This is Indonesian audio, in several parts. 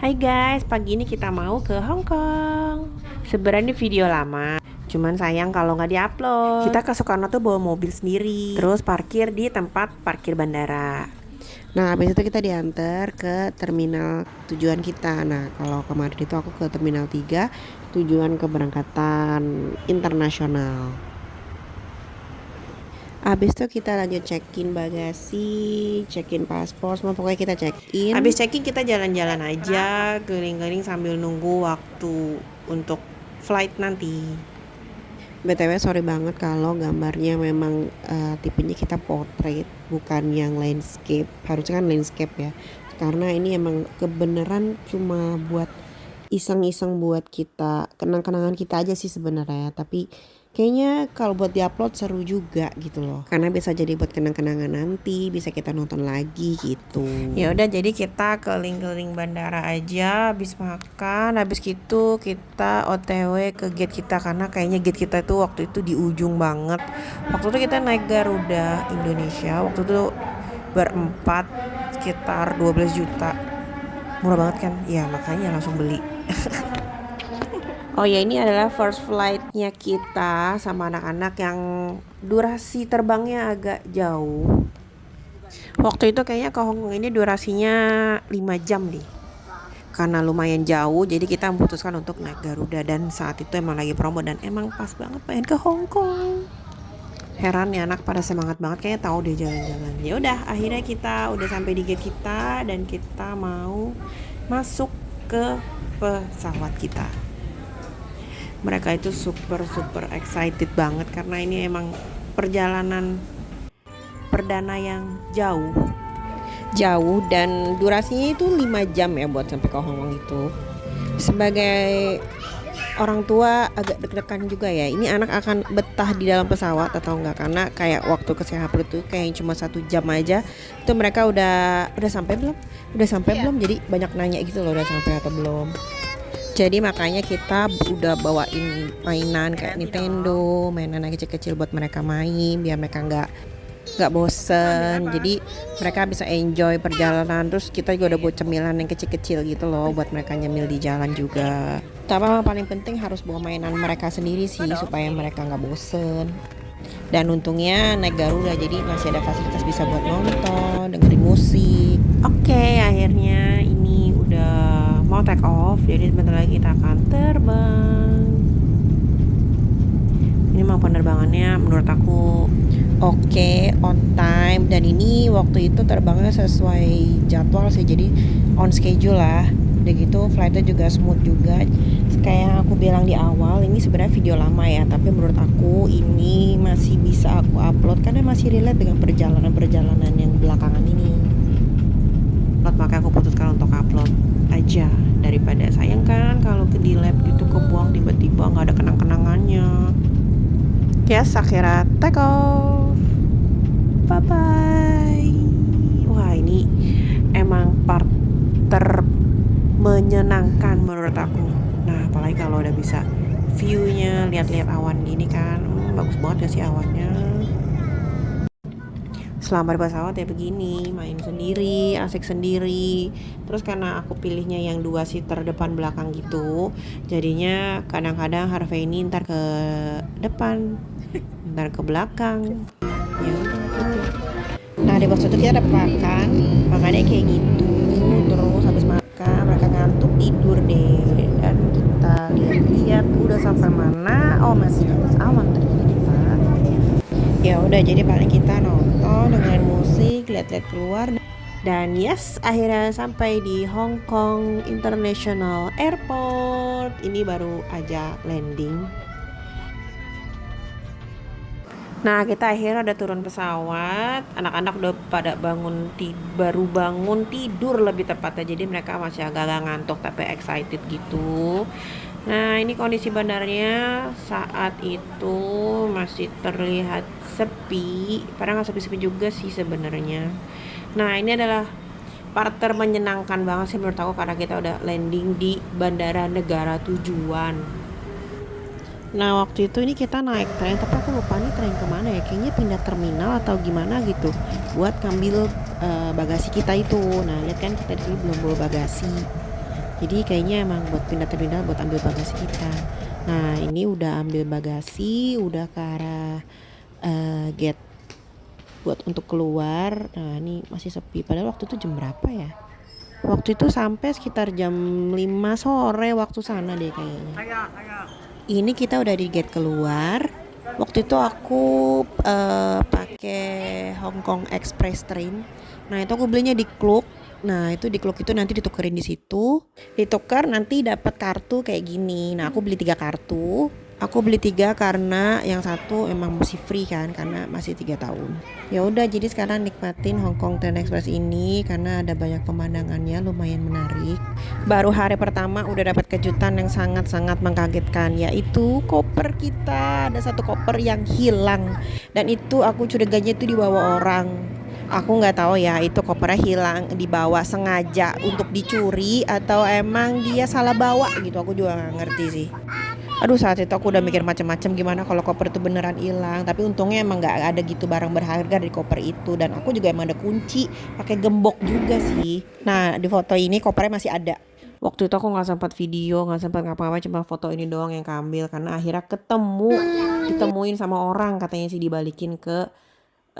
Hai guys, pagi ini kita mau ke Hong Kong. Sebenarnya video lama, cuman sayang kalau nggak diupload. Kita ke Soekarno tuh bawa mobil sendiri, terus parkir di tempat parkir bandara. Nah, habis itu kita diantar ke terminal tujuan kita. Nah, kalau kemarin itu aku ke terminal 3, tujuan keberangkatan internasional. Habis itu kita lanjut check-in bagasi, check-in paspor, semua pokoknya kita check-in. Habis check-in kita jalan-jalan aja, keliling-keliling sambil nunggu waktu untuk flight nanti. BTW sorry banget kalau gambarnya memang tipenya kita portrait, bukan yang landscape. Harusnya kan landscape ya. Karena ini emang kebenaran cuma buat iseng-iseng buat kita, kenang-kenangan kita aja sih sebenarnya. Tapi kayaknya kalau buat diupload seru juga gitu loh, karena bisa jadi buat kenang-kenangan nanti, bisa kita nonton lagi gitu. Ya udah, jadi kita keliling-keliling bandara aja, habis makan, habis gitu kita OTW ke gate kita, karena kayaknya gate kita itu waktu itu di ujung banget. Waktu itu kita naik Garuda Indonesia, waktu itu berempat, sekitar 12 juta. Murah banget kan? Ya makanya langsung beli. Oh ya, ini adalah first flight-nya kita sama anak-anak yang durasi terbangnya agak jauh. Waktu itu kayaknya ke Hong Kong ini durasinya 5 jam nih. Karena lumayan jauh, jadi kita memutuskan untuk naik Garuda, dan saat itu emang lagi promo dan emang pas banget pengen ke Hong Kong. Heran ya, anak pada semangat banget, kayaknya tahu deh jalan-jalan. Ya udah, akhirnya kita udah sampai di gate kita dan kita mau masuk ke pesawat kita. Mereka itu super excited banget karena ini emang perjalanan perdana yang jauh dan durasinya itu 5 jam ya buat sampai ke Hong Kong itu. Sebagai orang tua agak deg-degan juga ya, ini anak akan betah di dalam pesawat atau enggak, karena kayak waktu ke Singapura itu kayak cuma 1 jam aja itu mereka udah sampai belum, jadi banyak nanya gitu loh, udah sampai atau belum. Jadi makanya kita udah bawain mainan kayak Nintendo, mainan yang kecil-kecil buat mereka main, biar mereka nggak bosen. Jadi mereka bisa enjoy perjalanan. Terus kita juga udah buat cemilan yang kecil-kecil gitu loh, buat mereka nyemil di jalan juga. Tapi yang paling penting harus bawa mainan mereka sendiri sih, supaya mereka nggak bosen. Dan untungnya naik Garuda, jadi masih ada fasilitas bisa buat nonton, dengerin musik. Oke, akhirnya ini udah mau take off, jadi sebentar lagi kita akan terbang. Ini memang penerbangannya menurut aku oke, on time, dan ini waktu itu terbangnya sesuai jadwal sih, jadi on schedule lah. Udah gitu flightnya juga smooth juga. Kayak yang aku bilang di awal, ini sebenarnya video lama ya, tapi menurut aku ini masih bisa aku upload karena masih relate dengan perjalanan yang belakangan ini. Makanya aku putuskan untuk upload aja, daripada sayang kan kalau ke di lab gitu kebuang tiba-tiba nggak ada kenang-kenangannya. Yes, akhirnya take off. Bye bye. Wah, ini emang part menyenangkan menurut aku. Nah, apalagi kalau udah bisa view-nya, lihat-lihat awan gini kan, bagus banget ya sih awannya. Selama di pesawat ya begini, main sendiri, asik sendiri. Terus karena aku pilihnya yang 2 seater depan belakang gitu, jadinya kadang-kadang Harvey ini ntar ke depan, ntar ke belakang. Ya udah gitu. Nah, di waktu itu kita ada makannya kayak gitu. Terus habis makan mereka ngantuk tidur deh, dan kita lihat-lihat udah sampai mana. Oh, masih di atas awan ternyata. Ya udah, jadi paling kita nonton dengan musik, lihat-lihat keluar, dan yes, akhirnya sampai di Hong Kong International Airport. Ini baru aja landing. Nah, kita akhirnya udah turun pesawat. Anak-anak udah pada baru bangun tidur lebih tepatnya. Jadi mereka masih agak ngantuk tapi excited gitu. Nah, ini kondisi bandaranya saat itu masih terlihat sepi. Padahal nggak sepi-sepi juga sih sebenarnya. Nah, ini adalah part menyenangkan banget sih menurut aku, karena kita udah landing di bandara negara tujuan. Nah, waktu itu ini kita naik tren, tapi aku lupa nih tren kemana ya. Kayaknya pindah terminal atau gimana gitu, buat ngambil bagasi kita itu. Nah, lihat kan kita di sini belum bawa bagasi. Jadi kayaknya emang buat pindah-pindah buat ambil bagasi kita. Nah ini udah ambil bagasi, udah ke arah gate buat untuk keluar. Nah ini masih sepi, padahal waktu itu jam berapa ya? Waktu itu sampai sekitar jam 5 sore waktu sana deh kayaknya. Ini kita udah di gate keluar. Waktu itu aku pakai Hong Kong Express Train. Nah itu aku belinya di Klook. Nah itu di Klook itu nanti ditukerin di situ. Ditukar nanti dapat kartu kayak gini. Nah aku beli 3 kartu. Aku beli 3 karena yang satu emang masih free kan, karena masih 3 tahun. Ya udah, jadi sekarang nikmatin Hong Kong Train Express ini karena ada banyak pemandangannya, lumayan menarik. Baru hari pertama udah dapat kejutan yang sangat-sangat mengkagetkan, yaitu koper kita. Ada satu koper yang hilang dan itu aku curiganya itu dibawa orang. Aku nggak tahu ya itu kopernya hilang dibawa sengaja untuk dicuri atau emang dia salah bawa gitu. Aku juga nggak ngerti sih. Aduh saat itu aku udah mikir macam-macam gimana kalau koper itu beneran hilang. Tapi untungnya emang nggak ada gitu barang berharga di koper itu. Dan aku juga emang ada kunci, pakai gembok juga sih. Nah di foto ini kopernya masih ada. Waktu itu aku nggak sempat video, nggak sempat ngapa-ngapain, cuma foto ini doang yang keambil. Karena akhirnya ditemuin sama orang katanya sih dibalikin ke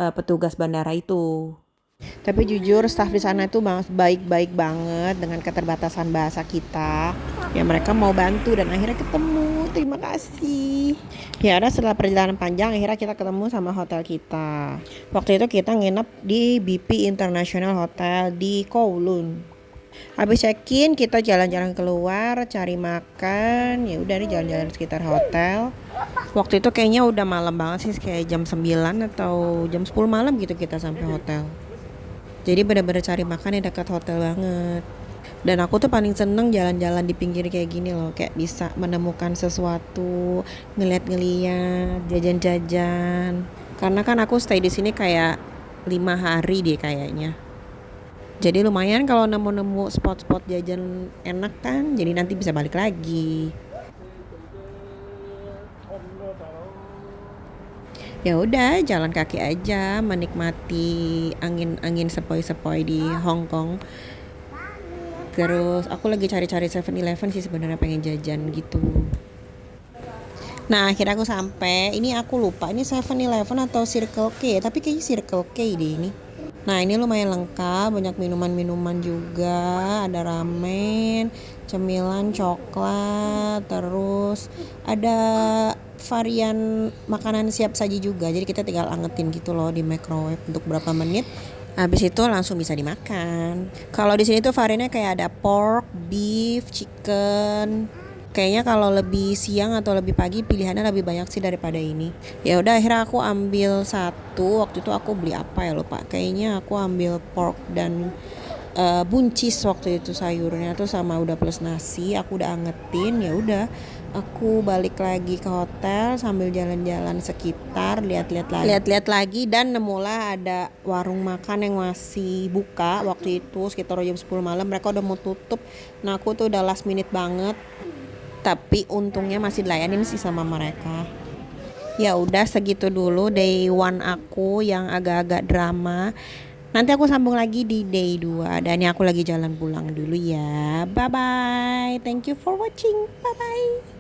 petugas bandara itu. Tapi jujur staff di sana itu baik-baik banget dengan keterbatasan bahasa kita. Ya mereka mau bantu dan akhirnya ketemu. Terima kasih. Ya udah, setelah perjalanan panjang akhirnya kita ketemu sama hotel kita. Waktu itu kita nginep di BP International Hotel di Kowloon. Habis check-in kita jalan-jalan keluar cari makan. Ya udah nih jalan-jalan sekitar hotel. Waktu itu kayaknya udah malam banget sih, kayak jam 9 atau jam 10 malam gitu kita sampai hotel. Jadi benar-benar cari makan yang dekat hotel banget. Dan aku tuh paling seneng jalan-jalan di pinggir kayak gini loh, kayak bisa menemukan sesuatu, ngeliat-ngeliat, jajan-jajan. Karena kan aku stay di sini kayak 5 hari deh kayaknya. Jadi lumayan kalau nemu-nemu spot-spot jajan enak kan, jadi nanti bisa balik lagi. Ya udah, jalan kaki aja menikmati angin-angin sepoi-sepoi di Hong Kong. Terus aku lagi cari-cari 7-Eleven sih sebenarnya, pengen jajan gitu. Nah akhirnya aku sampai. Ini aku lupa ini 7-Eleven atau Circle K, tapi kayaknya Circle K deh ini. Nah ini lumayan lengkap, banyak minuman-minuman juga, ada ramen, cemilan, coklat, terus ada varian makanan siap saji juga. Jadi kita tinggal angetin gitu loh di microwave untuk berapa menit. Habis itu langsung bisa dimakan. Kalau di sini tuh variannya kayak ada pork, beef, chicken. Kayaknya kalau lebih siang atau lebih pagi pilihannya lebih banyak sih daripada ini. Ya udah akhirnya aku ambil satu. Waktu itu aku beli apa ya lupa. Kayaknya aku ambil pork dan buncis waktu itu sayurnya tuh sama udah plus nasi. Aku udah angetin. Ya udah aku balik lagi ke hotel sambil jalan-jalan sekitar, lihat-lihat lagi dan nemulah ada warung makan yang masih buka waktu itu sekitar jam 10 malam. Mereka udah mau tutup. Nah aku tuh udah last minute banget. Tapi untungnya masih dilayanin sih sama mereka. Ya udah segitu dulu day 1 aku yang agak-agak drama. Nanti aku sambung lagi di day 2. Dan ini aku lagi jalan pulang dulu ya. Bye bye. Thank you for watching. Bye bye.